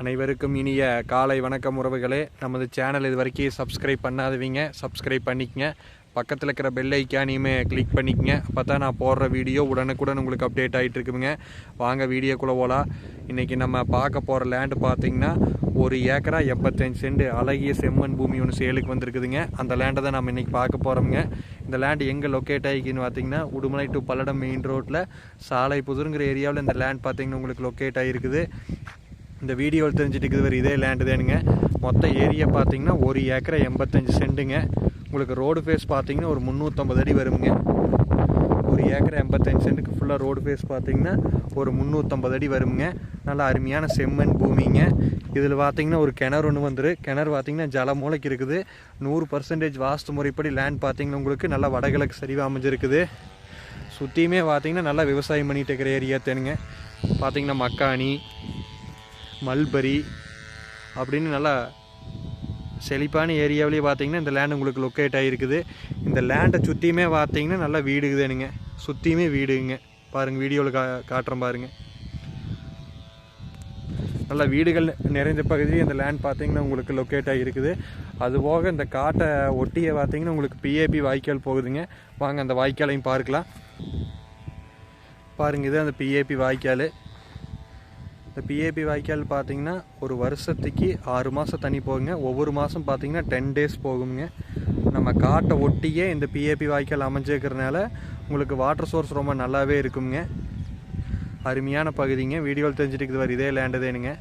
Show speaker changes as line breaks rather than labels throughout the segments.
அனைவருக்கும் இனிய காலை வணக்கம் உறவுகளே. நமது சேனல் இது வரைக்கும் சப்ஸ்கிரைப் பண்ணாதவங்க சப்ஸ்கிரைப் பண்ணிக்கங்க. பக்கத்தில் இருக்கிற பெல் ஐக்கானையுமே கிளிக் பண்ணிக்கங்க. அப்போ தான் நான் போடுற வீடியோ உடனுக்குடன் உங்களுக்கு அப்டேட் ஆகிட்டு இருக்குங்க. வாங்க வீடியோக்குள்ளே போகலாம். இன்றைக்கி நம்ம பார்க்க போகிற லேண்டு பார்த்திங்கன்னா 1 ஏக்கரா 85 சென்ட் அழகிய செம்மண் பூமி ஒன்று சேலுக்கு வந்திருக்குதுங்க. அந்த லேண்டை தான் நம்ம இன்றைக்கி பார்க்க போகிறோமுங்க. இந்த லேண்டு எங்கே லொக்கேட் ஆகிக்குன்னு பார்த்திங்கன்னா உடுமலை டு பல்லடம் மெயின் ரோட்டில் சாலை புதுருங்கிற ஏரியாவில் இந்த லேண்ட் பார்த்திங்கன்னா உங்களுக்கு லொக்கேட் ஆகிருக்குது. இந்த வீடியோவில் தெரிஞ்சுட்டு இருக்குது இதே லேண்டு தானுங்க. மொத்த ஏரியா பார்த்திங்கன்னா 1 ஏக்கரா 85 சென்ட்டுங்க. உங்களுக்கு ரோடு ஃபேஸ் பார்த்திங்கன்னா ஒரு 350 அடி வருங்க. 1 ஏக்கரா 85 சென்ட்டுக்கு ஃபுல்லாக ரோடு ஃபேஸ் பார்த்திங்கன்னா ஒரு 350 அடி வருங்க. நல்லா அருமையான செம்மண் பூமிங்க. இதில் பார்த்திங்கன்னா ஒரு கிணறு ஒன்று வந்துடும். கிணறு பார்த்திங்கன்னா ஜலமூலைக்கு இருக்குது. 100% வாஸ்து முறைப்படி லேண்ட் பார்த்திங்கன்னா உங்களுக்கு நல்லா வடகிழக்கு சரிவாக அமைஞ்சிருக்குது. சுற்றியுமே பார்த்திங்கன்னா நல்லா விவசாயம் பண்ணிகிட்டு இருக்கிற ஏரியா தானுங்க. பார்த்திங்கன்னா மக்காணி, மல்பரி அப்படின்னு நல்லா செழிப்பான ஏரியாவிலேயே பார்த்திங்கன்னா இந்த லேண்ட் உங்களுக்கு லொக்கேட் ஆகிருக்குது. இந்த லேண்டை சுற்றியுமே பார்த்திங்கன்னா நல்லா வீடுக்குதுனுங்க. சுற்றியுமே வீடுங்க. பாருங்கள் வீடியோவில் காட்டுறேன் பாருங்கள். நல்லா வீடுகள் நிறைந்த பகுதியில் இந்த லேண்ட் பார்த்திங்கன்னா உங்களுக்கு லொக்கேட் ஆகிருக்குது. அதுபோக இந்த காட்டை ஒட்டியை பார்த்திங்கன்னா உங்களுக்கு பிஏபி வாய்க்கால் போகுதுங்க. வாங்க அந்த வாய்க்காலையும் பார்க்கலாம். பாருங்கள் இது அந்த பிஏபி வாய்க்கால். இந்த பிஏபி வாய்க்கால் பார்த்திங்கன்னா ஒரு வருஷத்துக்கு 6 மாதம் தண்ணி போகுங்க. ஒவ்வொரு மாதம் பார்த்திங்கன்னா 10 டேஸ் போகுங்க. நம்ம காட்டை ஒட்டியே இந்த பிஏபி வாய்க்கால் அமைஞ்சிருக்கிறதுனால உங்களுக்கு வாட்டர் சோர்ஸ் ரொம்ப நல்லாவே இருக்குங்க. அருமையான பகுதிங்க. வீடியோவில் தெரிஞ்சுட்டு இதே லேண்டு தேனுங்க.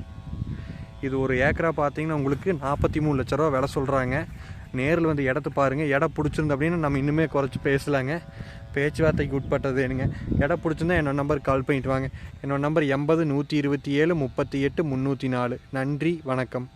இது 1 ஏக்கரா பார்த்திங்கன்னா உங்களுக்கு 43 லட்ச ரூபா விலை சொல்கிறாங்க. நேரில் வந்து இடத்த பாருங்கள். இடம் பிடிச்சிருந்து அப்படின்னு நம்ம இன்னுமே குறைச்சி பேசலாங்க. பேச்சுவார்த்தைக்கு உட்பட்டதுங்க. இடம் பிடிச்சிருந்தா என்னோட நம்பருக்கு கால் பண்ணிட்டு வாங்க. என்னோட நம்பர் 80 127 38 304. நன்றி, வணக்கம்.